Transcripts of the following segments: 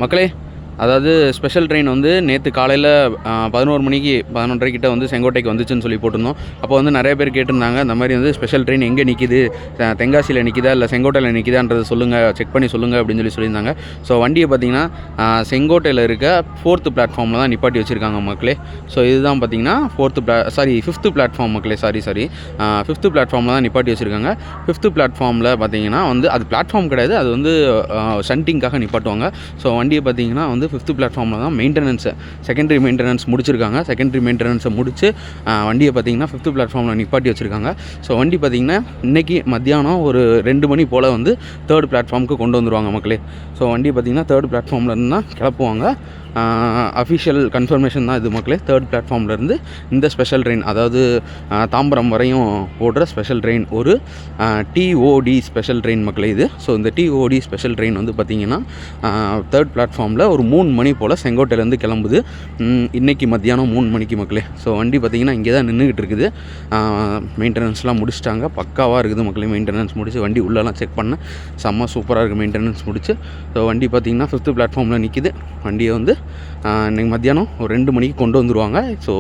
மக்களே, அதாவது special train வந்து நேற்று காலையில் 11 மணிக்கு 11:30 கிட்ட வந்து செங்கோட்டைக்கு வந்துச்சுன்னு சொல்லி போட்டிருந்தோம். அப்போ வந்து நிறைய பேர் கேட்டிருந்தாங்க, இந்த மாதிரி வந்து ஸ்பெஷல் ட்ரெயின் எங்கே நிற்கிது, தென்காசியில் நிற்கிதா இல்லை செங்கோட்டையில் நிற்கிதான்றது சொல்லுங்கள், செக் பண்ணி சொல்லுங்கள் அப்படின்னு சொல்லியிருந்தாங்க. ஸோ வண்டியை பார்த்திங்கன்னா செங்கோட்டையில் இருக்க 4th பிளாட்ஃபார்மில் தான் நிப்பாட்டி வச்சுருக்காங்க மக்களே. ஸோ இதுதான் பார்த்திங்கன்னா 5th பிளாட்ஃபார்ம் மக்களே, சாரி 5th பிளாட்ஃபார்மில் தான் நிப்பாட்டி வச்சுருக்காங்க. 5th பிளாட்ஃபார்மில் பார்த்திங்கன்னா வந்து அது பிளாட்ஃபார்ம் கிடையாது, அது வந்து ஷண்டிங்காக நிப்பாட்டுவாங்க. ஸோ வண்டியை பார்த்திங்கன்னா வந்து 5th பிளாட்ஃபார்மில் தான் செகண்டரி மெயின்டெனன்ஸ் முடிச்சிருக்காங்க. செகண்டரி மெயின்டெனன்ஸை முடித்து வண்டியை பார்த்திங்கன்னா 5th பிளாட்ஃபார்மில் நிப்பாட்டி வச்சுருக்காங்க. ஸோ வண்டி பார்த்திங்கன்னா இன்றைக்கி மத்தியானம் ஒரு 2 மணி போல் வந்து 3rd பிளாட்ஃபார்முக்கு கொண்டு வந்துடுவாங்க மக்களே. ஸோ வண்டி பார்த்திங்கன்னா 3rd பிளாட்ஃபார்ம்லேருந்து தான் கிளப்புவாங்க. அஃபிஷியல் கன்ஃபர்மேஷன் தான் இது மக்களே. 3rd பிளாட்ஃபார்ம்லேருந்து இந்த ஸ்பெஷல் ட்ரெயின், அதாவது தாம்பரம் வரையும் ஓடுற ஸ்பெஷல் ட்ரெயின், ஒரு டிஓடி ஸ்பெஷல் ட்ரெயின் மக்களே இது. ஸோ இந்த டிஓடி ஸ்பெஷல் ட்ரெயின் வந்து பார்த்திங்கன்னா 3rd பிளாட்ஃபார்மில் ஒரு 3 மணி போல் செங்கோட்டையிலேருந்து கிளம்புது. இன்றைக்கி மத்தியானம் 3 மணிக்கு மக்களே. ஸோ வண்டி பார்த்திங்கன்னா இங்கே தான் நின்றுக்கிட்டு இருக்குது. மெயின்டெனன்ஸ்லாம் முடிச்சிட்டாங்க, பக்காவாக இருக்குது மக்களே. மெயின்டெனன்ஸ் முடிச்சு வண்டி உள்ளெல்லாம் செக் பண்ணேன், செம்ம சூப்பராக இருக்குது மெயின்டெனன்ஸ் முடிச்சு. ஸோ வண்டி பார்த்திங்கன்னா 5th பிளாட்ஃபார்மில் நிற்கிது. வண்டியை வந்து இன்றைக்கி மத்தியானம் ஒரு 2 மணிக்கு கொண்டு வந்துடுவாங்க. ஸோ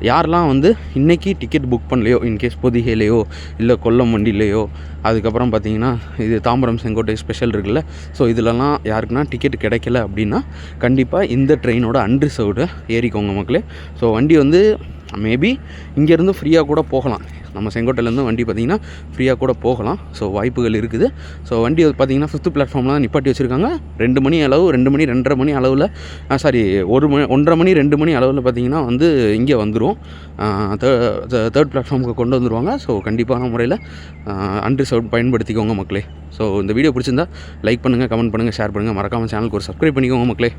யாரெல்லாம் வந்து இன்றைக்கி டிக்கெட் புக் பண்ணலையோ, இன்கேஸ் பொதிகையிலையோ இல்லை கொல்லம் வண்டியிலையோ, அதுக்கப்புறம் பார்த்திங்கன்னா இது தாம்பரம் செங்கோட்டை ஸ்பெஷல் இருக்குல்ல, ஸோ இதிலலாம் யாருக்குன்னா டிக்கெட் கிடைக்கல அப்படின்னா கண்டிப்பாக இந்த ட்ரெயினோட அன்ரிசர்வ்டு ஏறிக்கோங்க மக்களே. ஸோ வண்டி வந்து மேபி இங்கேருந்து ஃப்ரீயாக கூட போகலாம். நம்ம செங்கோட்டையிலேருந்து வண்டி பார்த்திங்கன்னா ஃப்ரீயாக கூட போகலாம். ஸோ வாய்ப்புகள் இருக்குது. ஸோ வண்டி பார்த்திங்கன்னா 5th பிளாட்ஃபார்மில் தான் நிப்பாட்டி வச்சுருக்காங்க. 2 மணி அளவு, 2 மணி 2:30 மணி அளவில், 1:30 மணி 2 மணி அளவில் பார்த்திங்கன்னா வந்து இங்கே வந்துடும். 3rd பிளாட்ஃபார்முக்கு கொண்டு வந்துடுவாங்க. ஸோ கண்டிப்பான முறையில் அன்ரிசர்வ்டு பயன்படுத்திக்கோங்க மக்களே. ஸோ இந்த வீடியோ பிடிச்சிருந்தா லைக் பண்ணுங்கள், கமெண்ட் பண்ணுங்கள், ஷேர் பண்ணுங்கள், மறக்காமல் சேனலுக்கு ஒரு சப்ஸ்கிரைப் பண்ணிக்கோங்க மக்களே.